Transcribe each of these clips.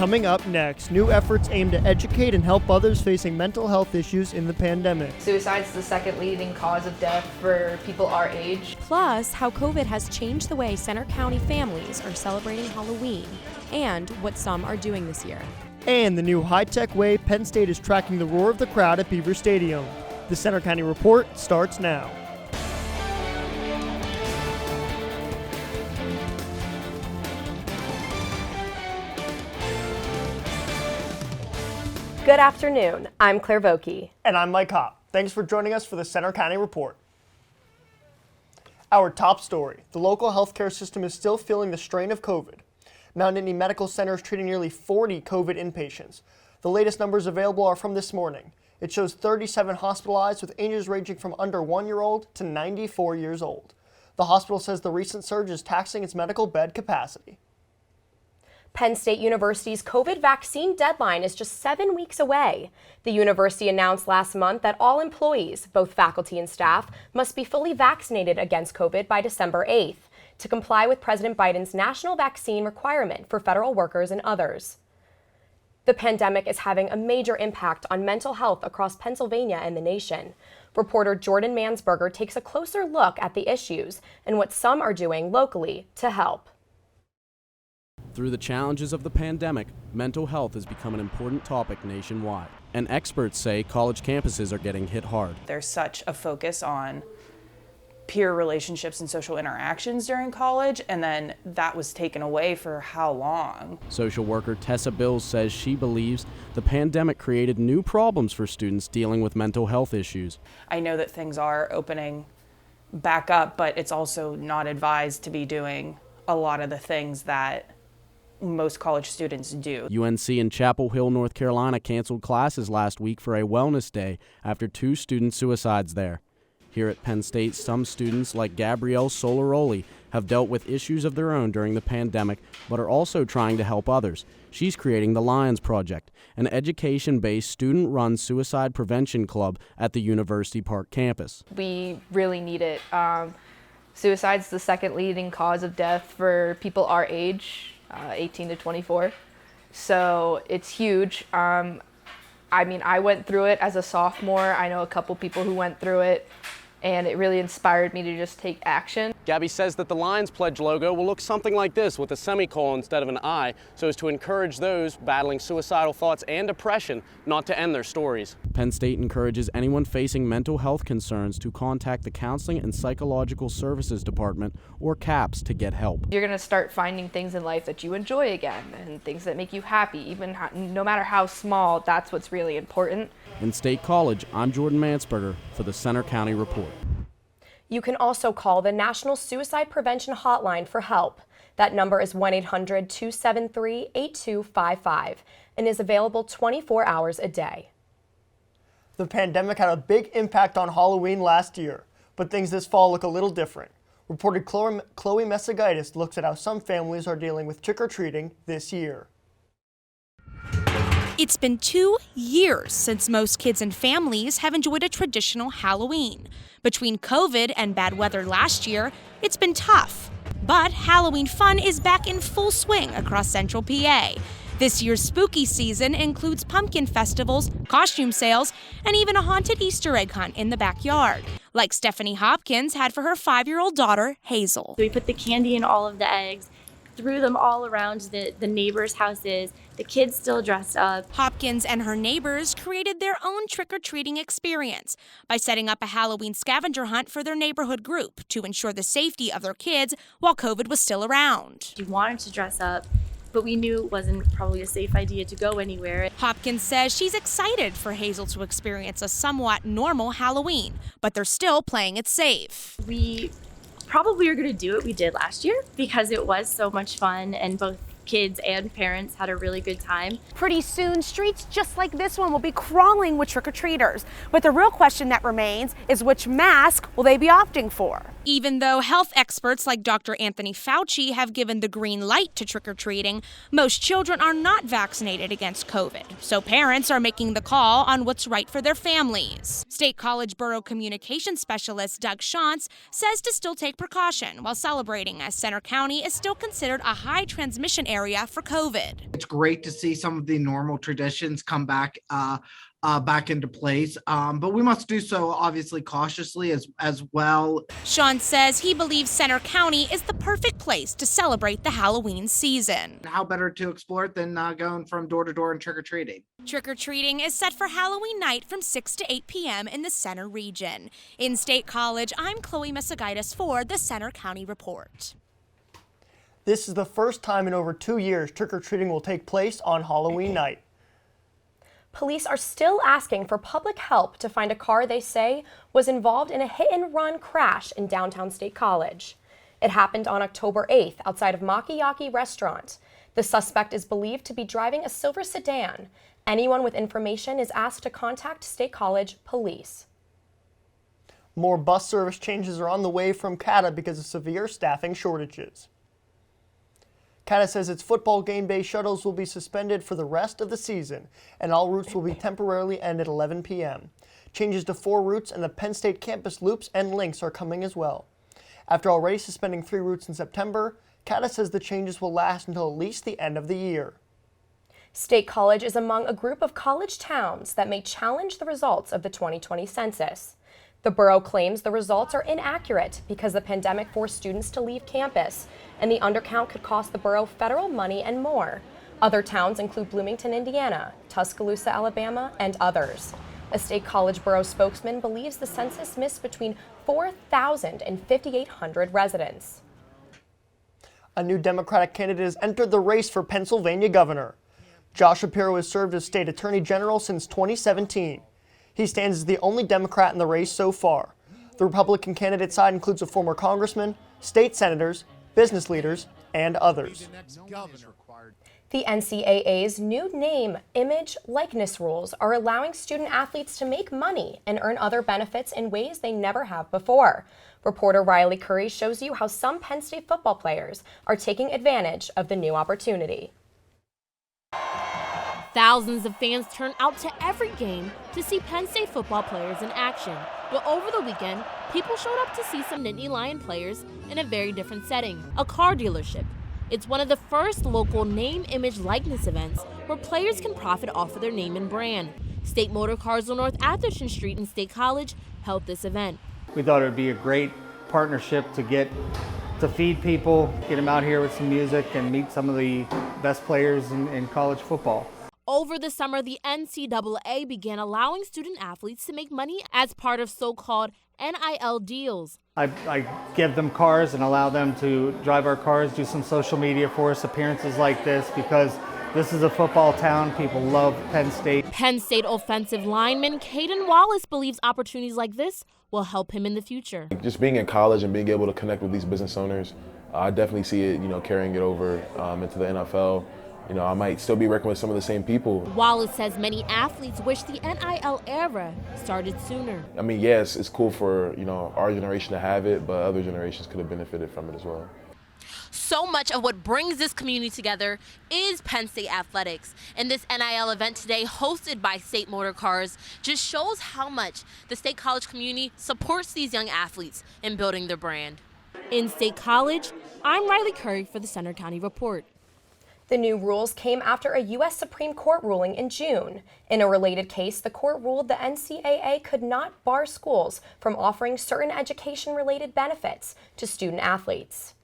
Coming up next, new efforts aim to educate and help others facing mental health issues in the pandemic. Suicide is the second leading cause of death for people our age. Plus, how COVID has changed the way Center County families are celebrating Halloween and what some are doing this year. And the new high-tech way Penn State is tracking the roar of the crowd at Beaver Stadium. The Center County Report starts now. Good afternoon. I'm Claire Vokey. And I'm Mike Hopp. Thanks for joining us for the Center County Report. Our top story: the local healthcare system is still feeling the strain of COVID. Mount Nittany Medical Center is treating nearly 40 COVID inpatients. The latest numbers available are from this morning. It shows 37 hospitalized with ages ranging from under 1-year-old to 94 years old. The hospital says the recent surge is taxing its medical bed capacity. Penn State University's COVID vaccine deadline is just 7 weeks away. The university announced last month that all employees, both faculty and staff, must be fully vaccinated against COVID by December 8th to comply with President Biden's national vaccine requirement for federal workers and others. The pandemic is having a major impact on mental health across Pennsylvania and the nation. Reporter Jordan Mansberger takes a closer look at the issues and what some are doing locally to help. Through the challenges of the pandemic, mental health has become an important topic nationwide, and experts say college campuses are getting hit hard. There's such a focus on peer relationships and social interactions during college, and then that was taken away for how long? Social worker Tessa Bills says she believes the pandemic created new problems for students dealing with mental health issues. I know that things are opening back up, but it's also not advised to be doing a lot of the things that most college students do. UNC in Chapel Hill, North Carolina canceled classes last week for a wellness day after 2 student suicides there. Here at Penn State, some students like Gabrielle Solaroli have dealt with issues of their own during the pandemic, but are also trying to help others. She's creating the Lions Project, an education-based student-run suicide prevention club at the University Park campus. We really need it. Suicide is the second leading cause of death for people our age, 18 to 24. So it's huge. I went through it as a sophomore. I know a couple people who went through it, and it really inspired me to just take action. Gabby says that the Lions Pledge logo will look something like this with a semicolon instead of an I, so as to encourage those battling suicidal thoughts and depression not to end their stories. Penn State encourages anyone facing mental health concerns to contact the Counseling and Psychological Services Department, or CAPS, to get help. You're going to start finding things in life that you enjoy again, and things that make you happy, even no matter how small. That's what's really important. In State College, I'm Jordan Mansberger for the Center County Report. You can also call the National Suicide Prevention Hotline for help. That number is 1-800-273-8255 and is available 24 hours a day. The pandemic had a big impact on Halloween last year, but things this fall look a little different. Reporter Chloe Messagaitis looks at how some families are dealing with trick-or-treating this year. It's been 2 years since most kids and families have enjoyed a traditional Halloween. Between COVID and bad weather last year, it's been tough. But Halloween fun is back in full swing across Central PA. This year's spooky season includes pumpkin festivals, costume sales, and even a haunted Easter egg hunt in the backyard, like Stephanie Hopkins had for her 5-year-old daughter, Hazel. We put the candy in all of the eggs, threw them all around the neighbors' houses. The kids still dressed up. Hopkins and her neighbors created their own trick-or-treating experience by setting up a Halloween scavenger hunt for their neighborhood group to ensure the safety of their kids while COVID was still around. We wanted to dress up, but we knew it wasn't probably a safe idea to go anywhere. Hopkins says she's excited for Hazel to experience a somewhat normal Halloween, but they're still playing it safe. We probably are going to do what we did last year because it was so much fun, and both kids and parents had a really good time. Pretty soon, streets just like this one will be crawling with trick-or-treaters. But the real question that remains is which mask will they be opting for? Even though health experts like Dr. Anthony Fauci have given the green light to trick-or-treating, most children are not vaccinated against COVID. So parents are making the call on what's right for their families. State College Borough Communications Specialist Doug Shantz says to still take precaution while celebrating, as Center County is still considered a high transmission area area for COVID. It's great to see some of the normal traditions come back into place, but we must do so obviously cautiously as well. Sean says he believes Center County is the perfect place to celebrate the Halloween season. How better to explore it than going from door to door and trick-or-treating? Trick-or-treating is set for Halloween night from 6 to 8 p.m. in the Center region. In State College, I'm Chloe Mesagaitis for the Center County Report. This is the first time in over 2 years trick-or-treating will take place on Halloween night. Police are still asking for public help to find a car they say was involved in a hit-and-run crash in downtown State College. It happened on October 8th outside of Makiyaki Restaurant. The suspect is believed to be driving a silver sedan. Anyone with information is asked to contact State College Police. More bus service changes are on the way from CATA because of severe staffing shortages. CATA says its football game day shuttles will be suspended for the rest of the season, and all routes will be temporarily end at 11 p.m. Changes to 4 routes and the Penn State campus loops and links are coming as well. After already suspending 3 routes in September, CATA says the changes will last until at least the end of the year. State College is among a group of college towns that may challenge the results of the 2020 census. The borough claims the results are inaccurate because the pandemic forced students to leave campus, and the undercount could cost the borough federal money and more. Other towns include Bloomington, Indiana, Tuscaloosa, Alabama, and others. A State College borough spokesman believes the census missed between 4,000 and 5,800 residents. A new Democratic candidate has entered the race for Pennsylvania governor. Josh Shapiro has served as state attorney general since 2017. He stands as the only Democrat in the race so far. The Republican candidate side includes a former congressman, state senators, business leaders, and others. The NCAA's new name, image, likeness rules are allowing student athletes to make money and earn other benefits in ways they never have before. Reporter Riley Curry shows you how some Penn State football players are taking advantage of the new opportunity. Thousands of fans turn out to every game to see Penn State football players in action. But over the weekend, people showed up to see some Nittany Lion players in a very different setting, a car dealership. It's one of the first local name, image, likeness events where players can profit off of their name and brand. State Motor Cars on North Atherton Street in State College held this event. We thought it would be a great partnership to feed people, get them out here with some music, and meet some of the best players in college football. Over the summer, the NCAA began allowing student athletes to make money as part of so-called NIL deals. I give them cars and allow them to drive our cars, do some social media for us, appearances like this, because this is a football town. People love Penn State. Penn State offensive lineman Caden Wallace believes opportunities like this will help him in the future. Just being in college and being able to connect with these business owners, I definitely see it, carrying it over into the NFL. I might still be working with some of the same people. Wallace says many athletes wish the NIL era started sooner. I mean, yes, it's cool for, our generation to have it, but other generations could have benefited from it as well. So much of what brings this community together is Penn State athletics. And this NIL event today, hosted by State Motor Cars, just shows how much the State College community supports these young athletes in building their brand. In State College, I'm Riley Curry for the Center County Report. The new rules came after a U.S. Supreme Court ruling in June. In a related case, the court ruled the NCAA could not bar schools from offering certain education-related benefits to student athletes.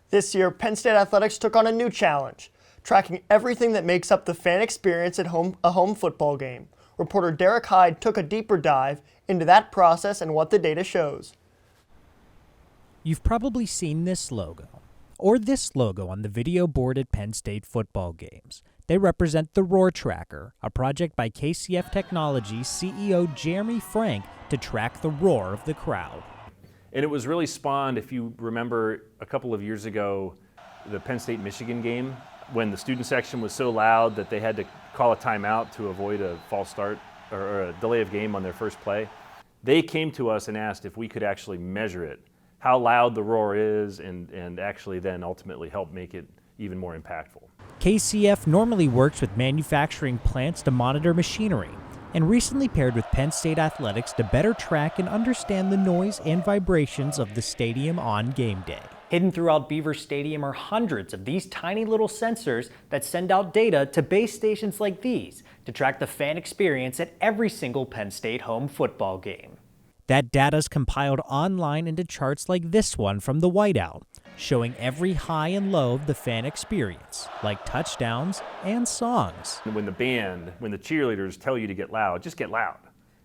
This year, Penn State athletics took on a new challenge, tracking everything that makes up the fan experience at a home football game. Reporter Derek Hyde took a deeper dive into that process and what the data shows. You've probably seen this logo, or this logo on the video board at Penn State football games. They represent the Roar Tracker, a project by KCF Technologies CEO Jeremy Frank to track the roar of the crowd. And it was really spawned, if you remember, a couple of years ago, the Penn State-Michigan game, when the student section was so loud that they had to call a timeout to avoid a false start or a delay of game on their first play. They came to us and asked if we could actually measure it, how loud the roar is, and actually then ultimately help make it even more impactful. KCF normally works with manufacturing plants to monitor machinery, and recently paired with Penn State athletics to better track and understand the noise and vibrations of the stadium on game day. Hidden throughout Beaver Stadium are hundreds of these tiny little sensors that send out data to base stations like these to track the fan experience at every single Penn State home football game. That data's compiled online into charts like this one from the Whiteout, showing every high and low of the fan experience, like touchdowns and songs. When the cheerleaders tell you to get loud, just get loud.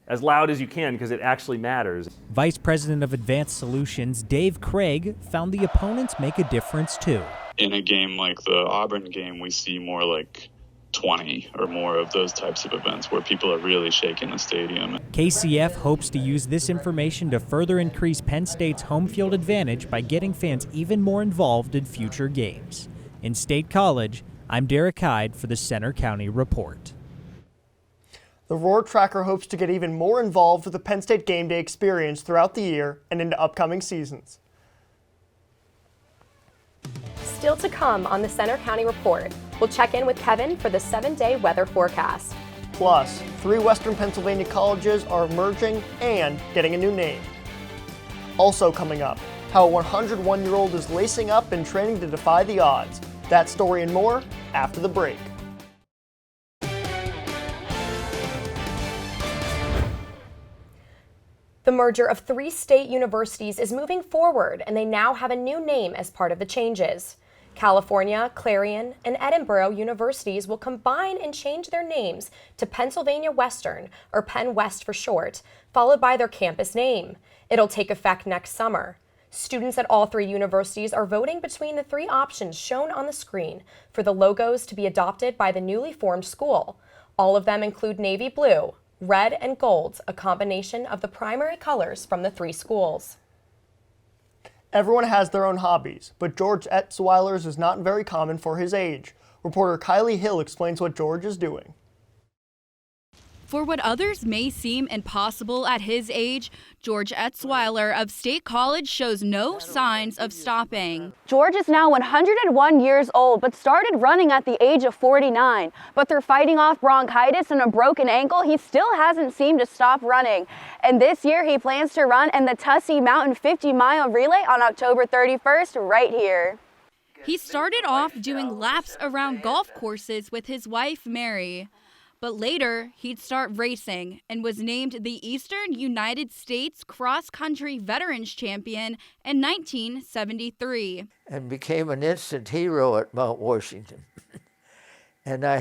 As loud as you can, because it actually matters. Vice President of Advanced Solutions Dave Craig found the opponents make a difference too. In a game like the Auburn game, we see more like 20 or more of those types of events where people are really shaking the stadium. KCF hopes to use this information to further increase Penn State's home field advantage by getting fans even more involved in future games. In State College, I'm Derek Hyde for the Center County Report. The Roar Tracker hopes to get even more involved with the Penn State game day experience throughout the year and into upcoming seasons. Still to come on the Center County Report, we'll check in with Kevin for the 7-day weather forecast. Plus, 3 Western Pennsylvania colleges are merging and getting a new name. Also coming up, how a 101-year-old is lacing up and training to defy the odds. That story and more after the break. The merger of 3 state universities is moving forward, and they now have a new name as part of the changes. California, Clarion, and Edinburgh universities will combine and change their names to Pennsylvania Western, or Penn West for short, followed by their campus name. It'll take effect next summer. Students at all 3 universities are voting between the 3 options shown on the screen for the logos to be adopted by the newly formed school. All of them include navy blue, red, and gold, a combination of the primary colors from the 3 schools. Everyone has their own hobbies, but George Etzweiler's is not very common for his age. Reporter Kylie Hill explains what George is doing. For what others may seem impossible at his age, George Etzweiler of State College shows no signs of stopping. George is now 101 years old, but started running at the age of 49. But through fighting off bronchitis and a broken ankle, he still hasn't seemed to stop running. And this year, he plans to run in the Tussey Mountain 50-mile relay on October 31st, right here. He started off doing laps around golf courses with his wife, Mary. But later, he'd start racing and was named the Eastern United States Cross Country Veterans Champion in 1973. And became an instant hero at Mount Washington. And I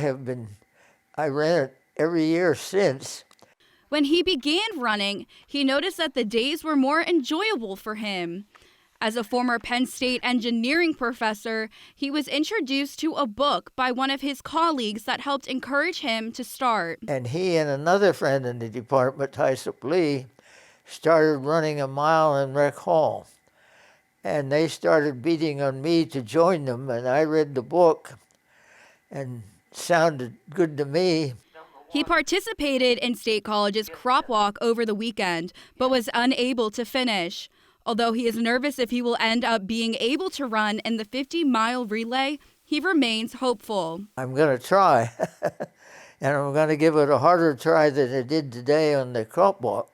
ran it every year since. When he began running, he noticed that the days were more enjoyable for him. As a former Penn State engineering professor, he was introduced to a book by one of his colleagues that helped encourage him to start. And he and another friend in the department, Tysup Lee, started running a mile in Rec Hall. And they started beating on me to join them, and I read the book, and it sounded good to me. He participated in State College's crop walk over the weekend, but was unable to finish. Although he is nervous if he will end up being able to run in the 50-mile relay, he remains hopeful. I'm going to try, and I'm going to give it a harder try than I did today on the crop walk.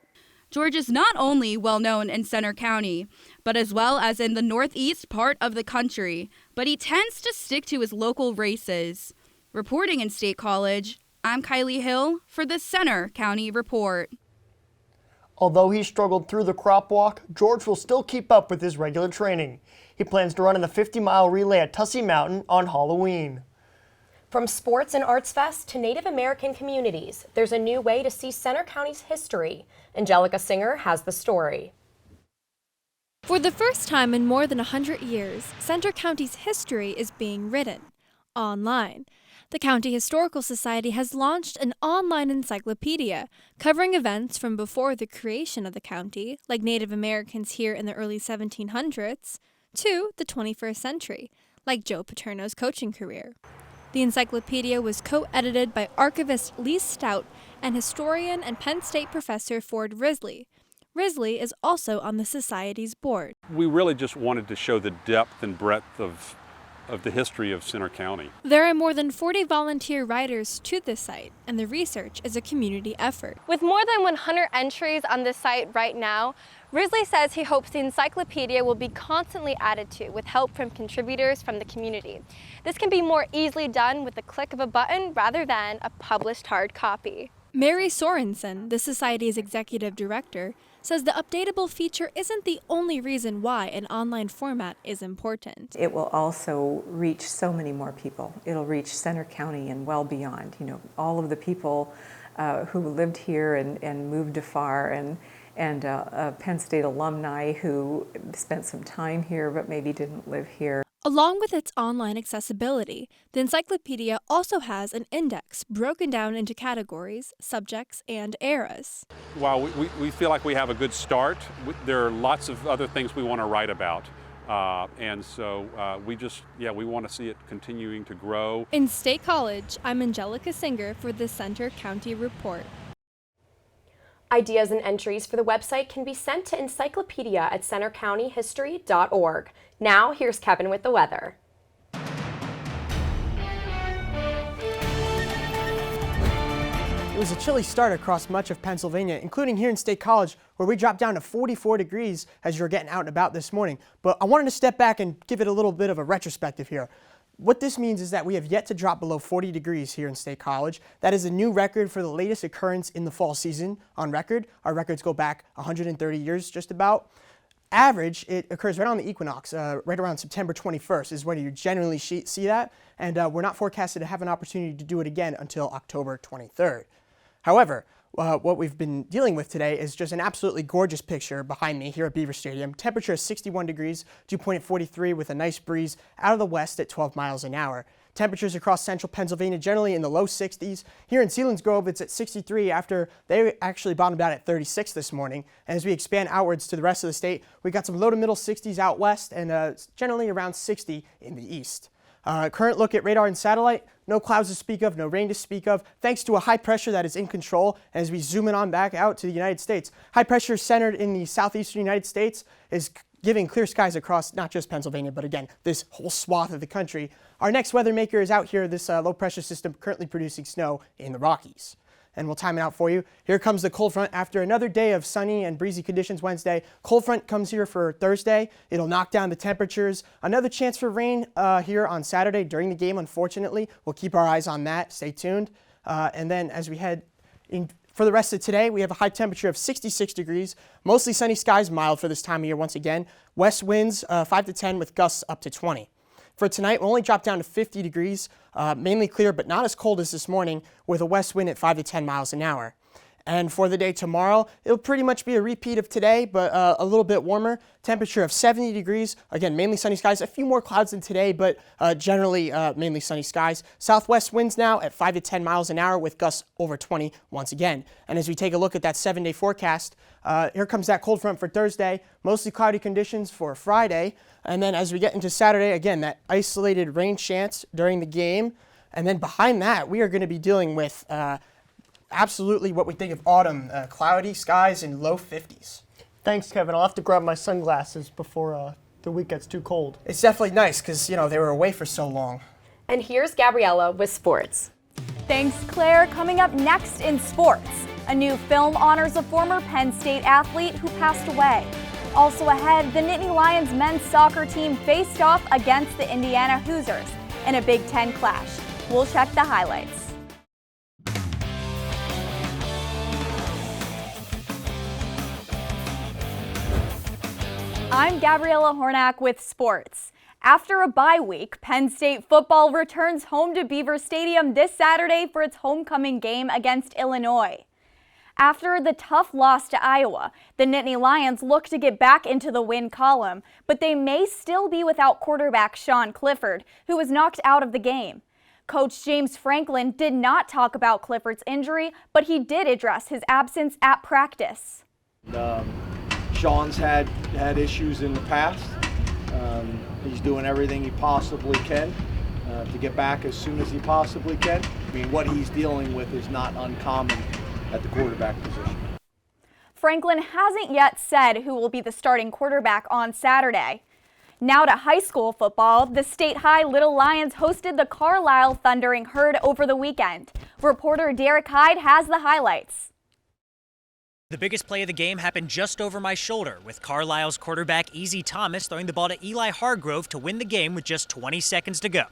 George is not only well known in Center County, but as well as in the northeast part of the country, but he tends to stick to his local races. Reporting in State College, I'm Kylie Hill for the Center County Report. Although he struggled through the crop walk, George will still keep up with his regular training. He plans to run in the 50-mile relay at Tussey Mountain on Halloween. From Sports and Arts Fest to Native American communities, there's a new way to see Center County's history. Angelica Singer has the story. For the first time in more than 100 years, Center County's history is being written online. The County Historical Society has launched an online encyclopedia covering events from before the creation of the county, like Native Americans here in the early 1700s, to the 21st century, like Joe Paterno's coaching career. The encyclopedia was co-edited by archivist Lee Stout and historian and Penn State professor Ford Risley. Risley is also on the Society's board. We really just wanted to show the depth and breadth of of the history of Center County. There are more than 40 volunteer writers to this site, and the research is a community effort. With more than 100 entries on this site right now, Risley says he hopes the encyclopedia will be constantly added to with help from contributors from the community. This can be more easily done with the click of a button rather than a published hard copy. Mary Sorensen, the Society's executive director, says the updatable feature isn't the only reason why an online format is important. It will also reach so many more people. It'll reach Center County and well beyond. You know, all of the people who lived here and moved afar, and Penn State alumni who spent some time here but maybe didn't live here. Along with its online accessibility, the encyclopedia also has an index broken down into categories, subjects, and eras. While we feel like we have a good start, there are lots of other things we want to write about. And so we want to see it continuing to grow. In State College, I'm Angelica Singer for the Center County Report. Ideas and entries for the website can be sent to encyclopedia@centercountyhistory.org. Now, here's Kevin with the weather. It was a chilly start across much of Pennsylvania, including here in State College, where we dropped down to 44 degrees as you were getting out and about this morning. But I wanted to step back and give it a little bit of a retrospective here. What this means is that we have yet to drop below 40 degrees here in State College. That is a new record for the latest occurrence in the fall season on record. Our records go back 130 years just about. Average, it occurs right on the equinox, right around September 21st is when you generally see that, and we're not forecasted to have an opportunity to do it again until October 23rd. However, what we've been dealing with today is just an absolutely gorgeous picture behind me here at Beaver Stadium. Temperature is 61 degrees, dew point at 43 with a nice breeze out of the west at 12 miles an hour. Temperatures across central Pennsylvania generally in the low 60s. Here in Selinsgrove, it's at 63 after they actually bottomed out at 36 this morning. And as we expand outwards to the rest of the state, we got some low to middle 60s out west and generally around 60 in the east. Current look at radar and satellite, no clouds to speak of, no rain to speak of, thanks to a high pressure that is in control. As we zoom in on back out to the United States, high pressure centered in the southeastern United States is giving clear skies across not just Pennsylvania, but again, this whole swath of the country. Our next weather maker is out here, this low pressure system currently producing snow in the Rockies. And we'll time it out for you. Here comes the cold front after another day of sunny and breezy conditions Wednesday. Cold front comes here for Thursday. It'll knock down the temperatures. Another chance for rain here on Saturday during the game, unfortunately. We'll keep our eyes on that. Stay tuned. And then as we head in for the rest of today, we have a high temperature of 66 degrees. Mostly sunny skies, mild for this time of year once again. West winds 5 to 10 with gusts up to 20. For tonight, we'll only drop down to 50 degrees, mainly clear, but not as cold as this morning, with a west wind at 5 to 10 miles an hour. And for the day tomorrow, it'll pretty much be a repeat of today, but a little bit warmer. Temperature of 70 degrees. Again, mainly sunny skies. A few more clouds than today, but generally mainly sunny skies. Southwest winds now at 5 to 10 miles an hour with gusts over 20 once again. And as we take a look at that 7-day forecast, here comes that cold front for Thursday. Mostly cloudy conditions for Friday. And then as we get into Saturday, again, that isolated rain chance during the game. And then behind that, we are going to be dealing with absolutely what we think of autumn, cloudy skies in low 50s. Thanks, Kevin. I'll have to grab my sunglasses before the week gets too cold. It's definitely nice because, you know, they were away for so long. And here's Gabriella with sports. Thanks, Claire. Coming up next in sports, a new film honors a former Penn State athlete who passed away. Also ahead, the Nittany Lions men's soccer team faced off against the Indiana Hoosiers in a Big Ten clash. We'll check the highlights. I'm Gabriella Hornak with sports. After a bye week, Penn State football returns home to Beaver Stadium this Saturday for its homecoming game against Illinois. After the tough loss to Iowa, the Nittany Lions look to get back into the win column, but they may still be without quarterback Sean Clifford, who was knocked out of the game. Coach James Franklin did not talk about Clifford's injury, but he did address his absence at practice. Sean's had issues in the past. He's doing everything he possibly can to get back as soon as he possibly can. I mean, what he's dealing with is not uncommon at the quarterback position. Franklin hasn't yet said who will be the starting quarterback on Saturday. Now to high school football. The State High Little Lions hosted the Carlisle Thundering Herd over the weekend. Reporter Derek Hyde has the highlights. The biggest play of the game happened just over my shoulder, with Carlisle's quarterback Easy Thomas throwing the ball to Eli Hargrove to win the game with just 20 seconds to go.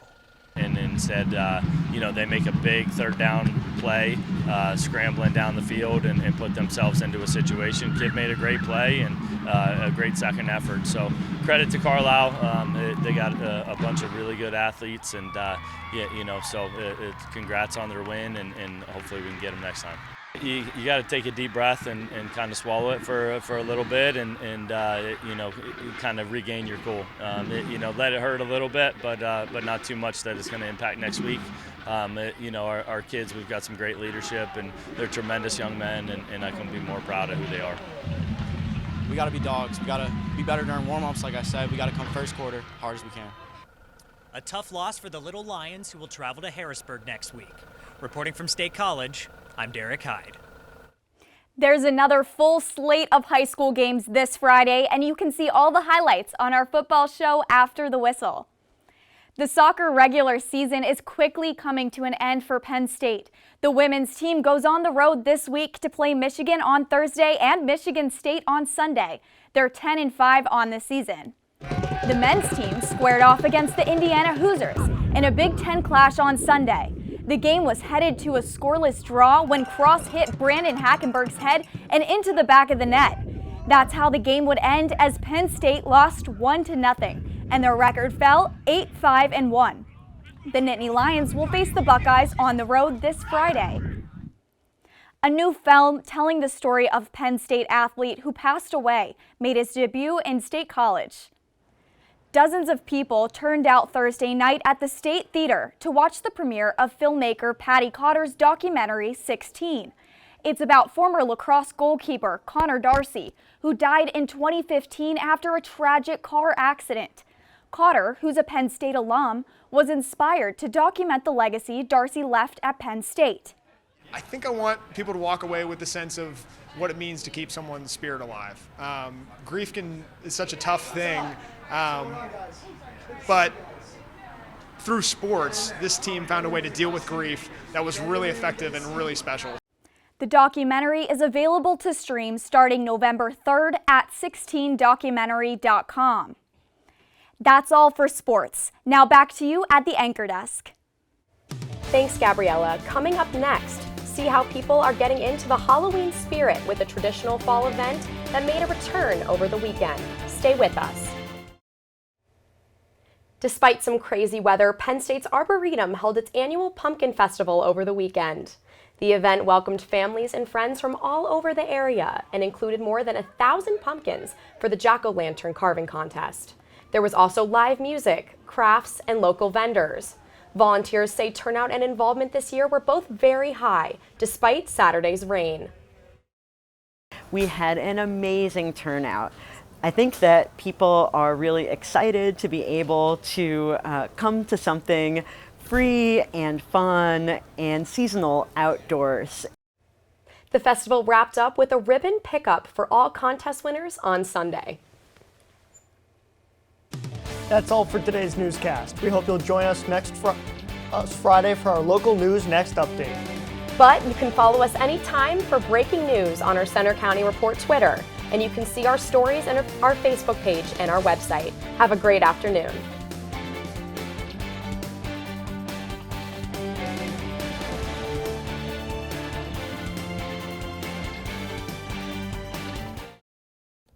And instead, they make a big third down play, scrambling down the field and put themselves into a situation. Kid made a great play and a great second effort. So credit to Carlisle. They got a bunch of really good athletes, and congrats on their win, and hopefully we can get them next time. You got to take a deep breath and kind of swallow it for a little bit and kind of regain your cool. Let it hurt a little bit, but not too much that it's going to impact next week. Our kids, we've got some great leadership, and they're tremendous young men, and I couldn't be more proud of who they are. We got to be dogs. We got to be better during warm-ups, like I said. We got to come first quarter hard as we can. A tough loss for the Little Lions, who will travel to Harrisburg next week. Reporting from State College, I'm Derek Hyde. There's another full slate of high school games this Friday, and you can see all the highlights on our football show after the whistle. The soccer regular season is quickly coming to an end for Penn State. The women's team goes on the road this week to play Michigan on Thursday and Michigan State on Sunday. They're 10-5 on the season. The men's team squared off against the Indiana Hoosiers in a Big Ten clash on Sunday. The game was headed to a scoreless draw when Cross hit Brandon Hackenberg's head and into the back of the net. That's how the game would end, as Penn State lost 1-0, and their record fell 8-5-1. The Nittany Lions will face the Buckeyes on the road this Friday. A new film telling the story of Penn State athlete who passed away made his debut in State College. Dozens of people turned out Thursday night at the State Theater to watch the premiere of filmmaker Patty Cotter's documentary 16. It's about former lacrosse goalkeeper Connor Darcy, who died in 2015 after a tragic car accident. Cotter, who's a Penn State alum, was inspired to document the legacy Darcy left at Penn State. I think I want people to walk away with the sense of what it means to keep someone's spirit alive. Grief is such a tough thing. But through sports, this team found a way to deal with grief that was really effective and really special. The documentary is available to stream starting November 3rd at 16documentary.com. That's all for sports. Now back to you at the anchor desk. Thanks, Gabriella. Coming up next, see how people are getting into the Halloween spirit with a traditional fall event that made a return over the weekend. Stay with us. Despite some crazy weather, Penn State's Arboretum held its annual Pumpkin Festival over the weekend. The event welcomed families and friends from all over the area and included more than 1,000 pumpkins for the jack-o'-lantern carving contest. There was also live music, crafts, and local vendors. Volunteers say turnout and involvement this year were both very high, despite Saturday's rain. We had an amazing turnout. I think that people are really excited to be able to come to something free and fun and seasonal outdoors. The festival wrapped up with a ribbon pickup for all contest winners on Sunday. That's all for today's newscast. We hope you'll join us next Friday for our local news next update. But you can follow us anytime for breaking news on our Center County Report Twitter, and you can see our stories on our Facebook page and our website. Have a great afternoon.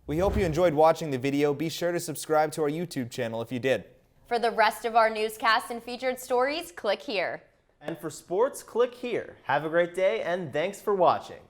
We hope you enjoyed watching the video. Be sure to subscribe to our YouTube channel if you did. For the rest of our newscasts and featured stories, click here. And for sports, click here. Have a great day, and thanks for watching.